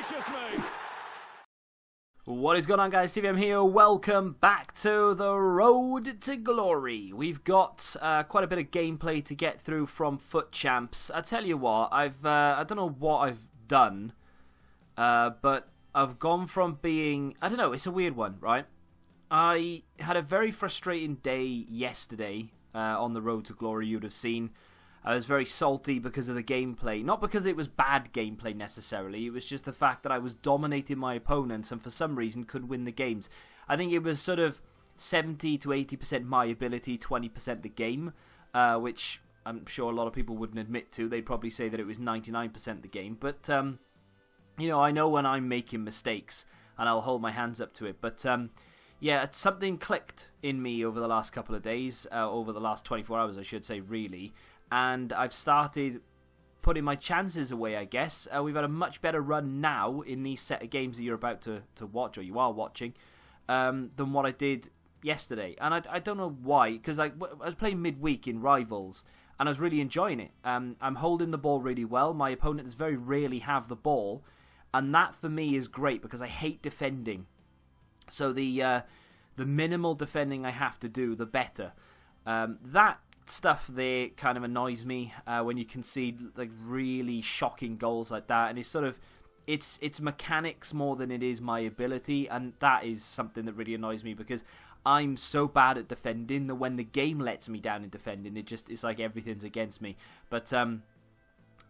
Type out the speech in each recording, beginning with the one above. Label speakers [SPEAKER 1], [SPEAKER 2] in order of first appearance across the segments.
[SPEAKER 1] Gracious me!
[SPEAKER 2] What is going on, guys? CVM here. Welcome back to the road to glory. We've got quite a bit of gameplay to get through from Foot Champs. I tell you what, I don't know what I've done, but I've gone from being, I don't know, it's a weird one, right? I had a very frustrating day yesterday on the road to glory. You'd have seen I was very salty because of the gameplay. Not because it was bad gameplay necessarily. It was just the fact that I was dominating my opponents and for some reason couldn't win the games. I think it was sort of 70 to 80% my ability, 20% the game, which I'm sure a lot of people wouldn't admit to. They'd probably say that it was 99% the game. But, you know, I know when I'm making mistakes and I'll hold my hands up to it. But, yeah, something clicked in me over the last couple of days, over the last 24 hours, I should say, really. And I've started putting my chances away, I guess. We've had a much better run now in these set of games that you're about to watch, or you are watching, than what I did yesterday. And I don't know why, because I was playing midweek in Rivals, and I was really enjoying it. I'm holding the ball really well. My opponents very rarely have the ball, and that for me is great, because I hate defending. So the minimal defending I have to do, the better. That stuff there kind of annoys me when you concede like really shocking goals like that, and it's sort of it's mechanics more than it is my ability, and that is something that really annoys me because I'm so bad at defending that when the game lets me down in defending, it's like everything's against me. But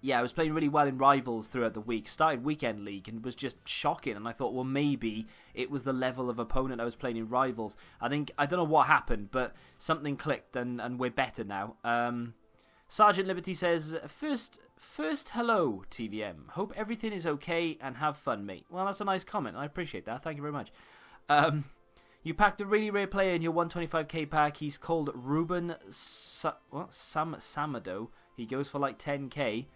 [SPEAKER 2] yeah, I was playing really well in Rivals throughout the week. Started Weekend League and was just shocking. And I thought, well, maybe it was the level of opponent I was playing in Rivals. I don't know what happened, but something clicked and we're better now. Sergeant Liberty says, First, hello, TVM. Hope everything is okay and have fun, mate. Well, that's a nice comment. I appreciate that. Thank you very much. You packed a really rare player in your 125k pack. He's called Ruben Samado. He goes for like 10k.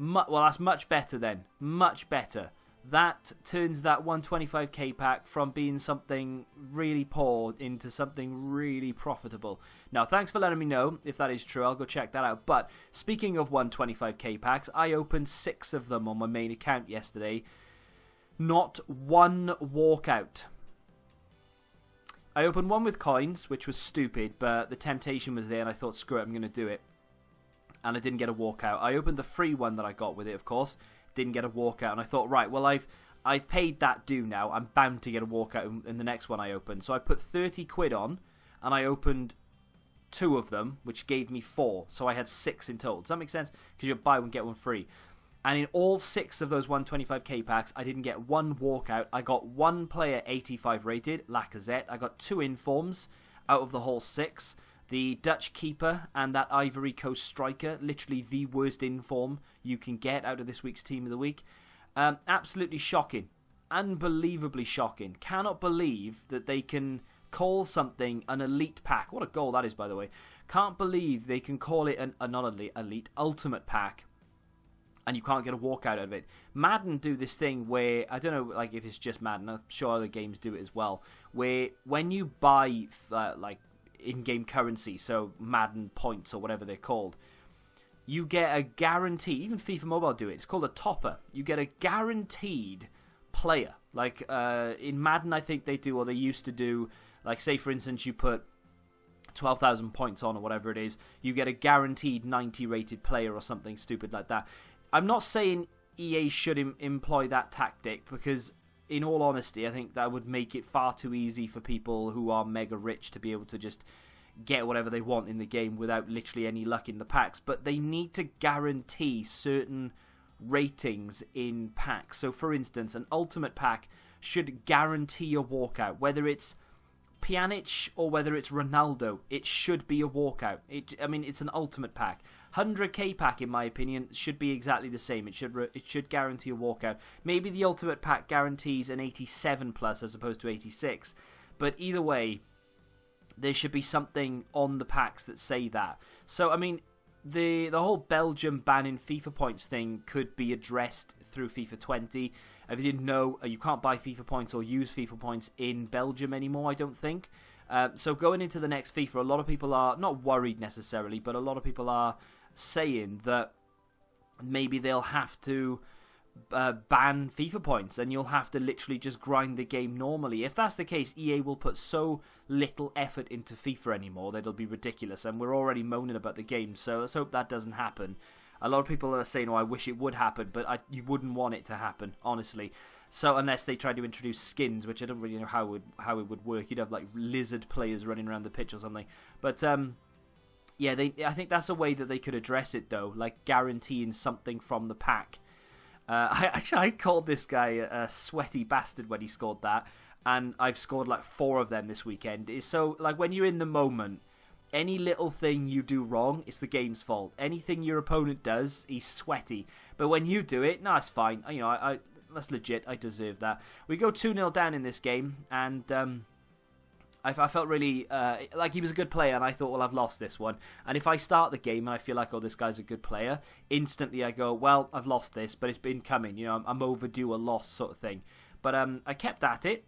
[SPEAKER 2] Well, that's much better then. Much better. That turns that 125k pack from being something really poor into something really profitable. Now, thanks for letting me know if that is true. I'll go check that out. But speaking of 125k packs, I opened 6 of them on my main account yesterday. Not one walkout. I opened one with coins, which was stupid, but the temptation was there and I thought, screw it, I'm going to do it. And I didn't get a walkout. I opened the free one that I got with it, of course. Didn't get a walkout. And I thought, right, well, I've paid that due now. I'm bound to get a walkout in the next one I open. So I put 30 quid on, and I opened 2 of them, which gave me 4. So I had 6 in total. Does that make sense? Because you buy one, get one free. And in all 6 of those 125k packs, I didn't get one walkout. I got 1 player 85 rated, Lacazette. I got 2 informs out of the whole 6. The Dutch keeper and that Ivory Coast striker, literally the worst inform you can get out of this week's Team of the Week. Absolutely shocking. Unbelievably shocking. Cannot believe that they can call something an elite pack. What a goal that is, by the way. Can't believe they can call it not elite, ultimate pack. And you can't get a walkout out of it. Madden do this thing where, I don't know like if it's just Madden, I'm sure other games do it as well, where when you buy like in-game currency, so Madden points or whatever they're called, you get a guarantee. Even FIFA Mobile do it. It's called a topper. You get a guaranteed player. Like in Madden, I think they do, or they used to do. Like say for instance, you put 12,000 points on or whatever it is, you get a guaranteed 90 rated player or something stupid like that. I'm not saying EA should employ that tactic because, in all honesty, I think that would make it far too easy for people who are mega rich to be able to just get whatever they want in the game without literally any luck in the packs. But they need to guarantee certain ratings in packs. So, for instance, an ultimate pack should guarantee a walkout. Whether it's Pjanic or whether it's Ronaldo, it should be a walkout. It's an ultimate pack. 100k pack, in my opinion, should be exactly the same. It should guarantee a walkout. Maybe the ultimate pack guarantees an 87 plus as opposed to 86. But either way, there should be something on the packs that say that. So, I mean, the whole Belgium banning FIFA points thing could be addressed through FIFA 20. If you didn't know, you can't buy FIFA points or use FIFA points in Belgium anymore, I don't think. So going into the next FIFA, a lot of people are not worried necessarily, but a lot of people are saying that maybe they'll have to ban FIFA points, and you'll have to literally just grind the game normally. If that's the case, EA will put so little effort into FIFA anymore that it'll be ridiculous, and we're already moaning about the game, so let's hope that doesn't happen. A lot of people are saying, oh, I wish it would happen, but you wouldn't want it to happen, honestly. So unless they try to introduce skins, which I don't really know how it would work. You'd have like lizard players running around the pitch or something. But yeah, I think that's a way that they could address it, though, like guaranteeing something from the pack. I called this guy a sweaty bastard when he scored that, and I've scored like 4 of them this weekend. It's so, like, when you're in the moment, any little thing you do wrong, it's the game's fault. Anything your opponent does, he's sweaty. But when you do it, no, it's fine. You know, that's legit. I deserve that. We go 2-0 down in this game, and I felt really like he was a good player, and I thought, well, I've lost this one. And if I start the game and I feel like, oh, this guy's a good player, instantly I go, well, I've lost this, but it's been coming. You know, I'm overdue a loss sort of thing. But I kept at it.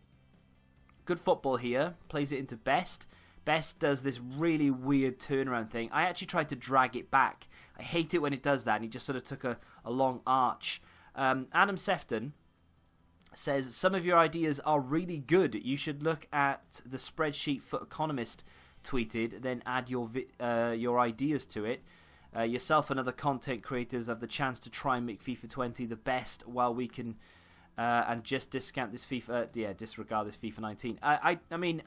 [SPEAKER 2] Good football here. Plays it into Best. Best does this really weird turnaround thing. I actually tried to drag it back. I hate it when it does that, and he just sort of took a long arch. Adam Sefton says, some of your ideas are really good. You should look at the spreadsheet Foot Economist tweeted, then add your ideas to it. Yourself and other content creators have the chance to try and make FIFA 20 the best while we can and just disregard this FIFA 19. I mean,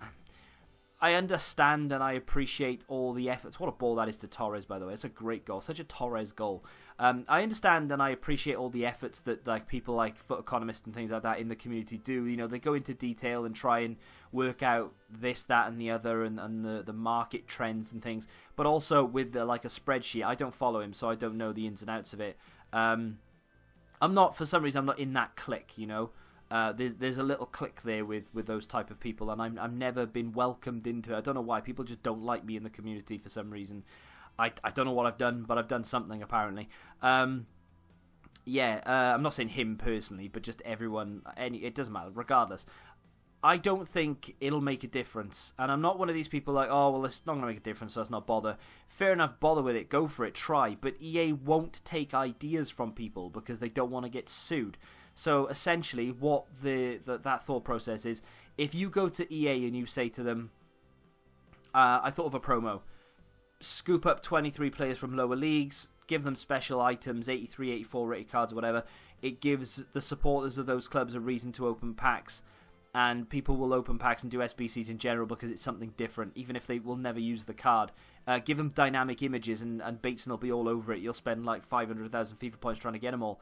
[SPEAKER 2] I understand and I appreciate all the efforts. What a ball that is to Torres, by the way. It's a great goal. Such a Torres goal. I understand and I appreciate all the efforts that like people like Foot Economist and things like that in the community do. You know, they go into detail and try and work out this, that, and the other, and the market trends and things. But also with like a spreadsheet. I don't follow him, so I don't know the ins and outs of it. For some reason, I'm not in that clique, you know. There's a little click there with those type of people, and I've never been welcomed into it. I don't know why. People just don't like me in the community for some reason. I don't know what I've done, but I've done something apparently. I'm not saying him personally, but just everyone. It doesn't matter. Regardless, I don't think it'll make a difference, and I'm not one of these people like, oh well, it's not going to make a difference, so let's not bother. Fair enough, bother with it, go for it, try. But EA won't take ideas from people because they don't want to get sued. So essentially, what that thought process is, if you go to EA and you say to them, I thought of a promo, scoop up 23 players from lower leagues, give them special items, 83, 84 rated cards or whatever, it gives the supporters of those clubs a reason to open packs, and people will open packs and do SBCs in general because it's something different, even if they will never use the card. Give them dynamic images and Bateson will be all over it. You'll spend like 500,000 FIFA points trying to get them all.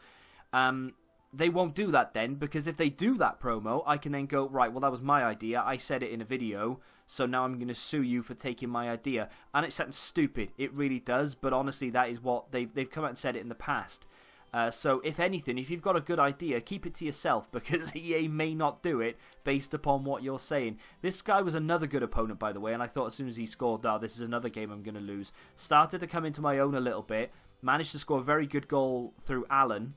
[SPEAKER 2] They won't do that then, because if they do that promo, I can then go, right, well, that was my idea. I said it in a video, so now I'm going to sue you for taking my idea. And it sounds stupid. It really does, but honestly, that is what they've come out and said it in the past. So if anything, if you've got a good idea, keep it to yourself, because EA may not do it based upon what you're saying. This guy was another good opponent, by the way, and I thought as soon as he scored, this is another game I'm going to lose. Started to come into my own a little bit, managed to score a very good goal through Allen,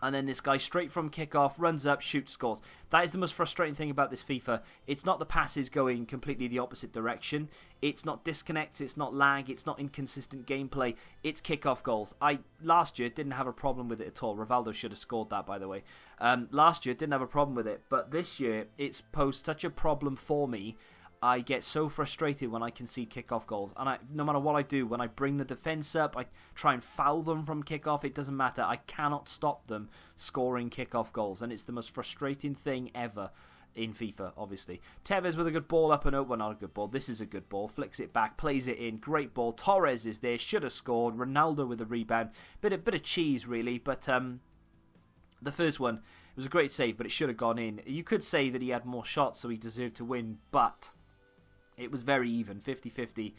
[SPEAKER 2] and then this guy straight from kickoff, runs up, shoots, scores. That is the most frustrating thing about this FIFA. It's not the passes going completely the opposite direction. It's not disconnects, it's not lag, it's not inconsistent gameplay. It's kickoff goals. Last year didn't have a problem with it at all. Rivaldo should have scored that, by the way. Last year didn't have a problem with it, but this year it's posed such a problem for me. I get so frustrated when I concede kickoff goals, and no matter what I do, when I bring the defence up, I try and foul them from kickoff, it doesn't matter. I cannot stop them scoring kickoff goals, and it's the most frustrating thing ever in FIFA, obviously. Tevez with a good ball up and over. Well, not a good ball. This is a good ball. Flicks it back, plays it in. Great ball. Torres is there. Should have scored. Ronaldo with a rebound. Bit of cheese, really, but the first one, it was a great save, but it should have gone in. You could say that he had more shots, so he deserved to win, but it was very even, 50-50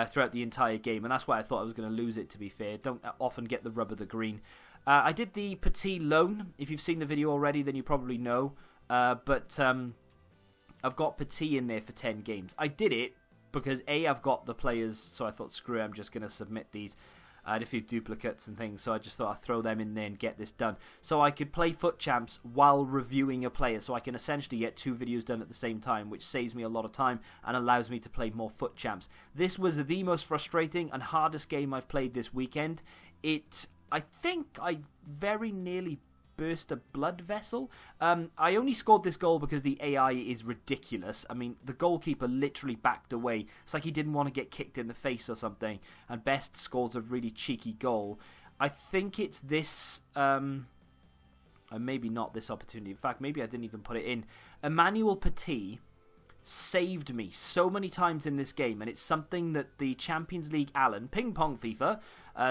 [SPEAKER 2] throughout the entire game, and that's why I thought I was going to lose it, to be fair. Don't often get the rub of the green. I did the Petit loan. If you've seen the video already, then you probably know. But I've got Petit in there for 10 games. I did it because, I've got the players, so I thought, screw it, I'm just going to submit these. I had a few duplicates and things, so I just thought I'd throw them in there and get this done. So I could play Foot Champs while reviewing a player, so I can essentially get 2 videos done at the same time, which saves me a lot of time and allows me to play more Foot Champs. This was the most frustrating and hardest game I've played this weekend. I think I very nearly burst a blood vessel. I only scored this goal because the AI is ridiculous. I mean, the goalkeeper literally backed away. It's like he didn't want to get kicked in the face or something. And Best scores a really cheeky goal. I think it's this... maybe not this opportunity. In fact, maybe I didn't even put it in. Emmanuel Petit saved me so many times in this game, and it's something that the Champions League Alan, ping pong FIFA,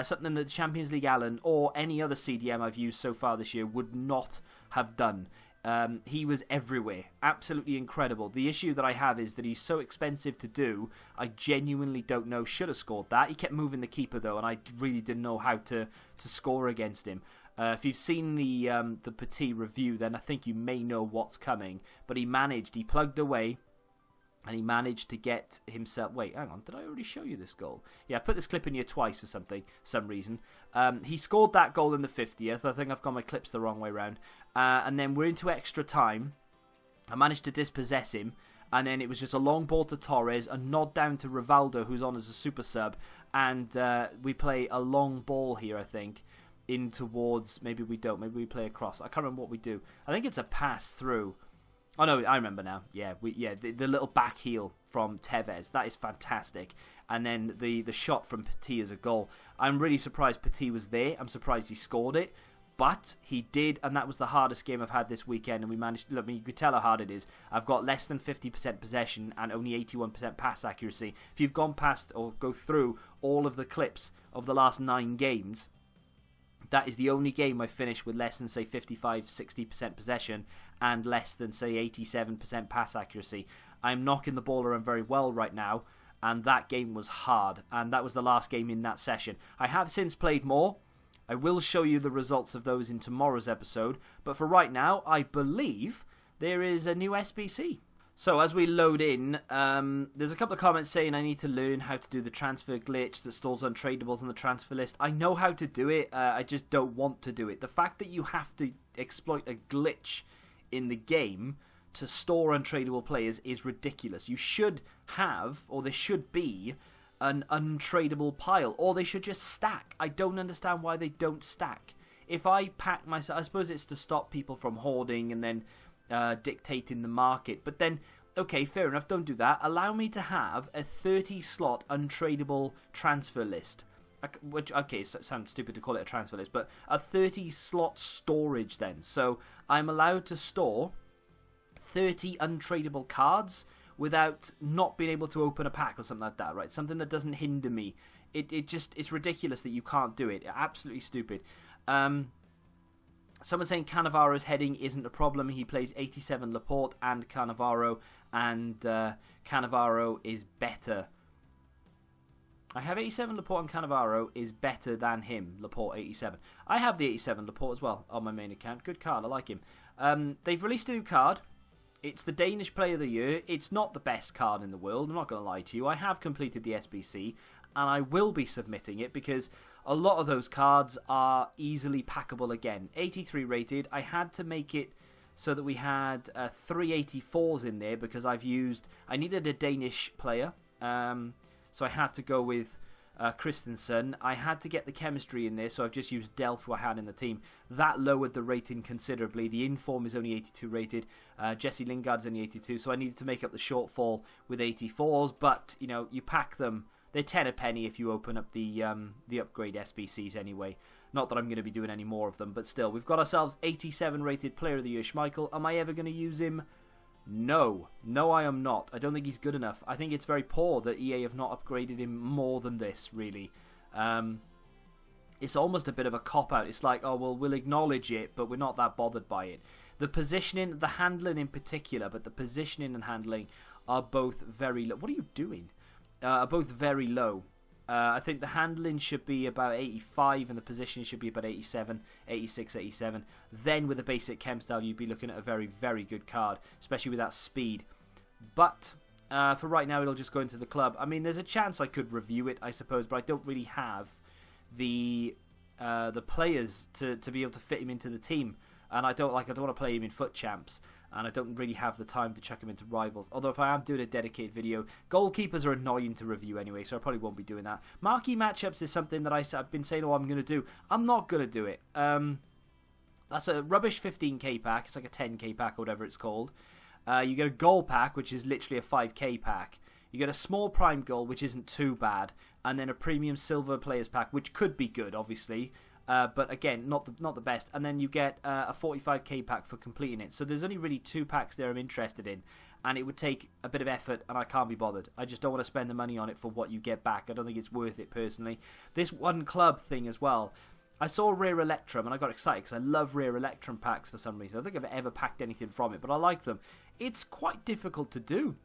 [SPEAKER 2] something that the Champions League Alan or any other CDM I've used so far this year would not have done. He was everywhere. Absolutely incredible. The issue that I have is that he's so expensive to do, I genuinely don't know. Should have scored that. He kept moving the keeper though, and I really didn't know how to score against him. If you've seen the Petit review, then I think you may know what's coming. But he plugged away, and he managed to get himself... Wait, hang on, did I already show you this goal? Yeah, I put this clip in here twice for some reason. He scored that goal in the 50th. I think I've got my clips the wrong way around. And then we're into extra time. I managed to dispossess him. And then it was just a long ball to Torres, a nod down to Rivaldo, who's on as a super sub. And we play a long ball here, I think, in towards... Maybe we don't. Maybe we play across. I can't remember what we do. I think it's a pass through... Oh no, I remember now. Yeah, the little back heel from Tevez, that is fantastic. And then the shot from Petit as a goal. I'm really surprised Petit was there. I'm surprised he scored it, but he did, and that was the hardest game I've had this weekend. And we managed. Look, I mean, you could tell how hard it is. I've got less than 50% possession and only 81% pass accuracy. If you've gone past or go through all of the clips of the last 9 games. That is the only game I finished with less than, say, 55-60% possession and less than, say, 87% pass accuracy. I'm knocking the ball around very well right now, and that game was hard, and that was the last game in that session. I have since played more. I will show you the results of those in tomorrow's episode, but for right now, I believe there is a new SBC. So as we load in, there's a couple of comments saying I need to learn how to do the transfer glitch that stalls untradables on the transfer list. I know how to do it, I just don't want to do it. The fact that you have to exploit a glitch in the game to store untradeable players is ridiculous. You should have, or there should be, an untradeable pile, or they should just stack. I don't understand why they don't stack. If I pack myself, I suppose it's to stop people from hoarding and then dictating the market, but then okay, fair enough, don't do that. Allow me to have a 30 slot untradeable transfer list, which, okay, so it sounds stupid to call it a transfer list, but a 30 slot storage then. So I'm allowed to store 30 untradeable cards without not being able to open a pack or something like that, right? Something that doesn't hinder me. It's ridiculous that you can't do it. Absolutely stupid. Someone saying Cannavaro's heading isn't a problem. He plays 87 Laporte and Cannavaro, and Cannavaro is better. I have 87 Laporte, and Cannavaro is better than him, Laporte 87. I have the 87 Laporte as well on my main account. Good card, I like him. They've released a new card. It's the Danish Player of the Year. It's not the best card in the world, I'm not going to lie to you. I have completed the SBC, and I will be submitting it because a lot of those cards are easily packable again. 83 rated. I had to make it so that we had 384s in there because I needed a Danish player. So I had to go with Christensen. I had to get the chemistry in there, so I've just used Delph, who I had in the team. That lowered the rating considerably. The Inform is only 82 rated. Jesse Lingard's only 82, so I needed to make up the shortfall with 84s. But, you know, you pack them. They're 10 a penny if you open up the upgrade SBCs anyway. Not that I'm going to be doing any more of them, but still. We've got ourselves 87 rated Player of the Year Schmeichel. Am I ever going to use him? No. No, I am not. I don't think he's good enough. I think it's very poor that EA have not upgraded him more than this, really. It's almost a bit of a cop-out. It's like, oh, well, we'll acknowledge it, but we're not that bothered by it. The positioning, the handling in particular, but the positioning and handling are both very low. What are you doing? Are both very low. I think the handling should be about 85 and the positioning should be about 87, 86, 87. Then with a basic chem style, you'd be looking at a very, very good card, especially with that speed. But for right now, it'll just go into the club. I mean, there's a chance I could review it, I suppose, but I don't really have the players to be able to fit him into the team. And I don't want to play him in FUT Champs, and I don't really have the time to chuck him into Rivals. Although if I am doing a dedicated video, goalkeepers are annoying to review anyway, so I probably won't be doing that. Marquee matchups is something that I've been saying, oh, I'm going to do. I'm not going to do it. That's a rubbish 15k pack. It's like a 10k pack or whatever it's called. You get a goal pack, which is literally a 5k pack. You get a small prime goal, which isn't too bad, and then a premium silver players pack, which could be good, obviously, but again, not the best. And then you get a 45k pack for completing it. So there's only really 2 packs there I'm interested in, and it would take a bit of effort, and I can't be bothered. I just don't want to spend the money on it for what you get back. I don't think it's worth it personally. This one club thing as well. I saw Rare Electrum and I got excited because I love Rare Electrum packs for some reason. I don't think I've ever packed anything from it, but I like them. It's quite difficult to do,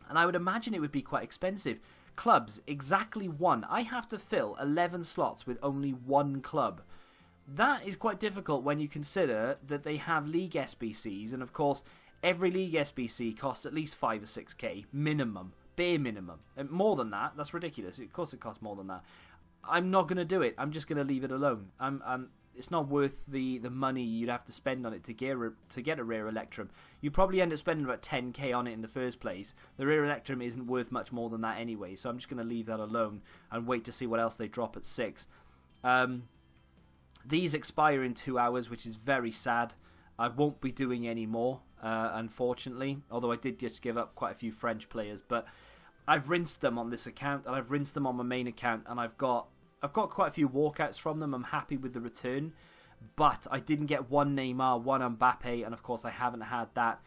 [SPEAKER 2] and I would imagine it would be quite expensive. Clubs, exactly 1. I have to fill 11 slots with only 1 club. That is quite difficult when you consider that they have League SBCs, and of course, every League SBC costs at least 5 or 6k minimum, bare minimum. And more than that, that's ridiculous. Of course it costs more than that. I'm not going to do it. I'm just going to leave it alone. It's not worth the money you'd have to spend on it to get a Rare Electrum. You probably end up spending about 10k on it in the first place. The Rare Electrum isn't worth much more than that anyway, so I'm just going to leave that alone and wait to see what else they drop at 6. These expire in 2 hours, which is very sad. I won't be doing any more, unfortunately, although I did just give up quite a few French players, but I've rinsed them on this account, and I've rinsed them on my main account, and I've got quite a few walkouts from them. I'm happy with the return, but I didn't get 1 Neymar, 1 Mbappe, and of course I haven't had that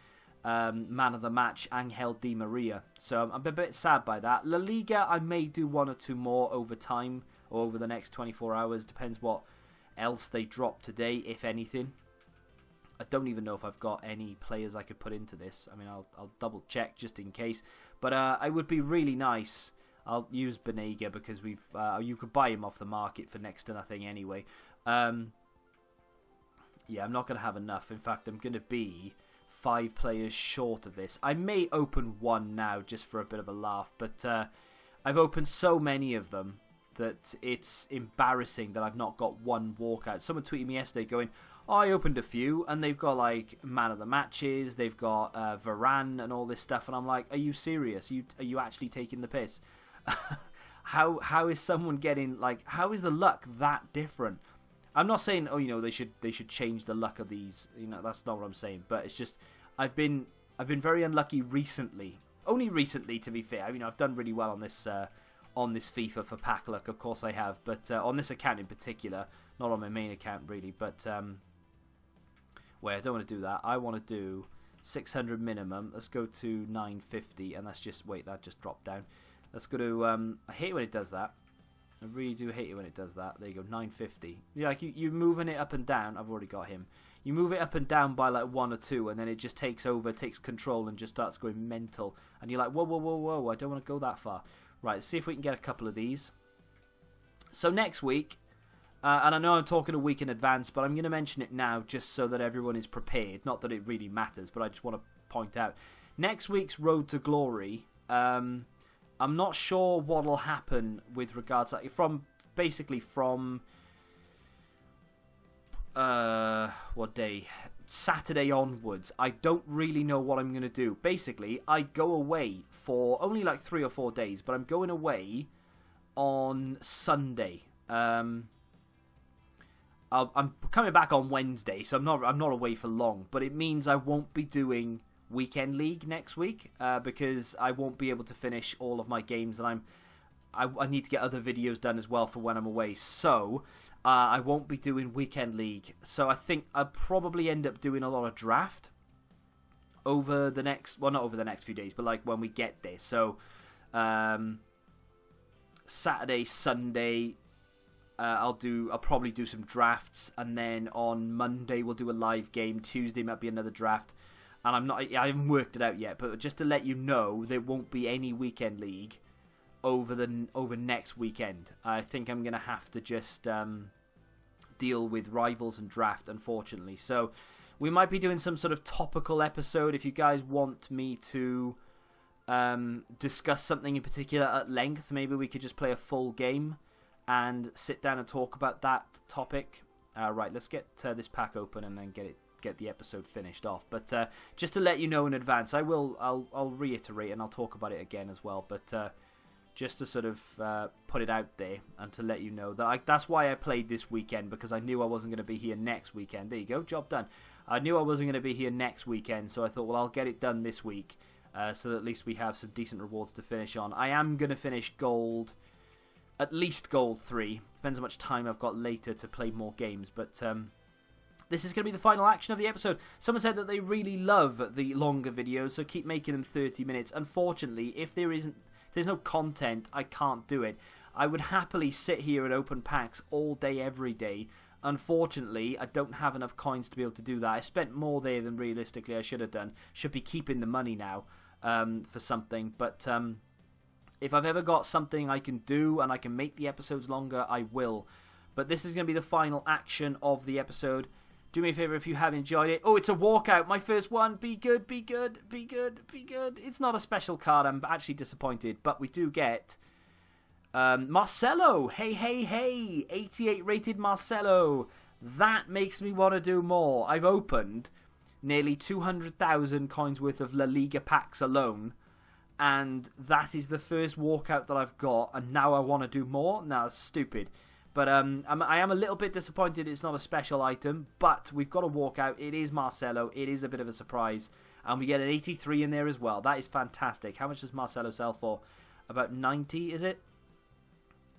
[SPEAKER 2] man of the match, Angel Di Maria. So I'm a bit sad by that. La Liga, I may do 1 or 2 more over time, or over the next 24 hours. Depends what else they drop today, if anything. I don't even know if I've got any players I could put into this. I mean, I'll double check just in case. But it would be really nice. I'll use Benega because you could buy him off the market for next to nothing anyway. Yeah, I'm not going to have enough. In fact, I'm going to be 5 players short of this. I may open 1 now just for a bit of a laugh, but I've opened so many of them that it's embarrassing that I've not got 1 walkout. Someone tweeted me yesterday going, oh, I opened a few, and they've got like man of the matches, they've got Varane and all this stuff, and I'm like, are you serious? Are you actually taking the piss? How is someone getting, like, how is the luck that different? I'm not saying, oh, they should change the luck of these. That's not what I'm saying. But it's just I've been very unlucky recently. Only recently, to be fair. I mean, I've done really well on this FIFA for pack luck. Of course I have, but on this account in particular, not on my main account really. But wait, I don't want to do that. I want to do 600 minimum. Let's go to 950, and let's just wait. That just dropped down. Let's go to, I hate when it does that. I really do hate it when it does that. There you go, 950. You're moving it up and down. I've already got him. You move it up and down by like 1 or 2, and then it just takes control and just starts going mental. And you're like, whoa, whoa, whoa, whoa, I don't want to go that far. Right, let's see if we can get a couple of these. So next week, and I know I'm talking a week in advance, but I'm going to mention it now just so that everyone is prepared. Not that it really matters, but I just want to point out. Next week's Road to Glory, I'm not sure what will happen with regards to from what day? Saturday onwards. I don't really know what I'm going to do. Basically, I go away for only like 3 or 4 days, but I'm going away on Sunday. I'm coming back on Wednesday, so I'm not away for long, but it means I won't be doing Weekend League next week because I won't be able to finish all of my games, and I need to get other videos done as well for when I'm away. So I won't be doing Weekend League. So I think I'll probably end up doing a lot of draft over the next, well, not over the next few days, but like when we get there. So Saturday, Sunday, I'll probably do some drafts, and then on Monday we'll do a live game. Tuesday might be another draft. And I haven't worked it out yet, but just to let you know, there won't be any Weekend League over next weekend. I think I'm going to have to just deal with rivals and draft, unfortunately. So we might be doing some sort of topical episode. If you guys want me to discuss something in particular at length, maybe we could just play a full game and sit down and talk about that topic. Right, let's get this pack open and then get the episode finished off. But just to let you know in advance, I'll reiterate and I'll talk about it again as well. But just to sort of put it out there and to let you know that that's why I played this weekend, because I knew I wasn't going to be here next weekend. There you go, job done. I knew I wasn't going to be here next weekend, so I thought, well, I'll get it done this week, so that at least we have some decent rewards to finish on. I am going to finish gold, at least gold 3. Depends how much time I've got later to play more games, but this is going to be the final action of the episode. Someone said that they really love the longer videos, so keep making them 30 minutes. Unfortunately, if there's no content, I can't do it. I would happily sit here and open packs all day, every day. Unfortunately, I don't have enough coins to be able to do that. I spent more there than realistically I should have done. Should be keeping the money now for something. But if I've ever got something I can do and I can make the episodes longer, I will. But this is going to be the final action of the episode. Do me a favour if you have enjoyed it. Oh, it's a walkout. My first one. Be good, be good, be good, be good. It's not a special card. I'm actually disappointed. But we do get Marcelo. Hey, hey, hey. 88 rated Marcelo. That makes me want to do more. I've opened nearly 200,000 coins worth of La Liga packs alone. And that is the first walkout that I've got. And now I want to do more? No, that's stupid. But I am a little bit disappointed it's not a special item, but we've got a walkout. It is Marcelo. It is a bit of a surprise. And we get an 83 in there as well. That is fantastic. How much does Marcelo sell for? About 90, is it?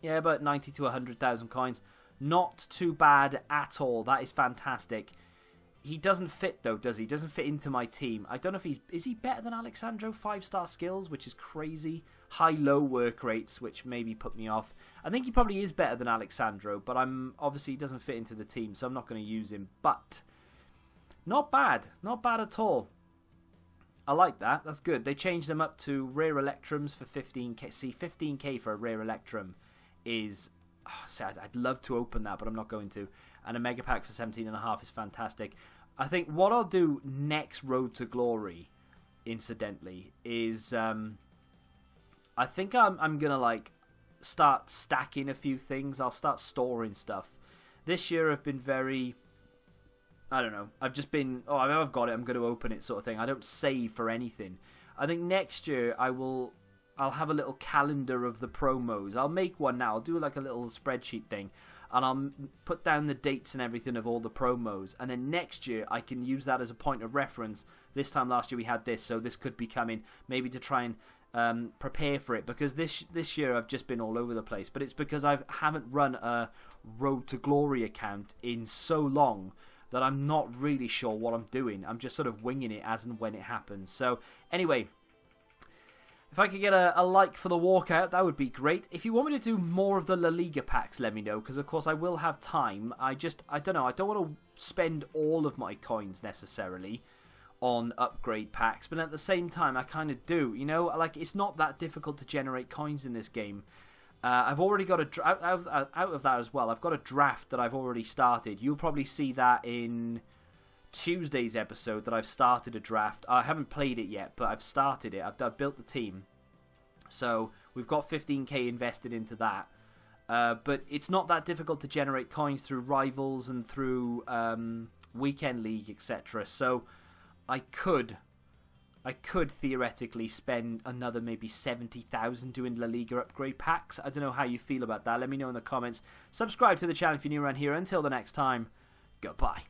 [SPEAKER 2] Yeah, about 90 to 100,000 coins. Not too bad at all. That is fantastic. He doesn't fit, though, does he? He doesn't fit into my team. I don't know if he's... Is he better than Alexandro? 5-star skills, which is crazy. High-low work rates, which maybe put me off. I think he probably is better than Alexandro, but obviously he doesn't fit into the team, so I'm not going to use him. But not bad. Not bad at all. I like that. That's good. They changed them up to rare Electrums for 15k. See, 15k for a rare Electrum is... Oh, see, I'd love to open that, but I'm not going to. And a Mega Pack for 17.5 is fantastic. I think what I'll do next Road to Glory, incidentally, is... I think I'm going to, like, start stacking a few things. I'll start storing stuff. This year I've been very... I don't know. I've just been... Oh, I've got it. I'm going to open it sort of thing. I don't save for anything. I think next year I'll have a little calendar of the promos. I'll make one now. I'll do like a little spreadsheet thing. And I'll put down the dates and everything of all the promos. And then next year I can use that as a point of reference. This time last year we had this, so this could be coming. Maybe to try and prepare for it, because this year I've just been all over the place, but it's because I haven't run a Road to Glory account in so long that I'm not really sure what I'm doing. I'm just sort of winging it as and when it happens. So anyway, if I could get a like for the walkout, that would be great. If you want me to do more of the La Liga packs, let me know, because of course I will have time. I don't know, I don't want to spend all of my coins necessarily on upgrade packs, but at the same time I kind of do, you know, like it's not that difficult to generate coins in this game. I've already got out of that as well. I've got a draft that I've already started. You'll probably see that in Tuesday's episode that I've started a draft. I haven't played it yet, but I've started it. I've built the team, so we've got 15k invested into that. But it's not that difficult to generate coins through rivals and through weekend league, etc. So I could theoretically spend another maybe 70,000 doing La Liga upgrade packs. I don't know how you feel about that. Let me know in the comments. Subscribe to the channel if you're new around here. Until the next time, goodbye.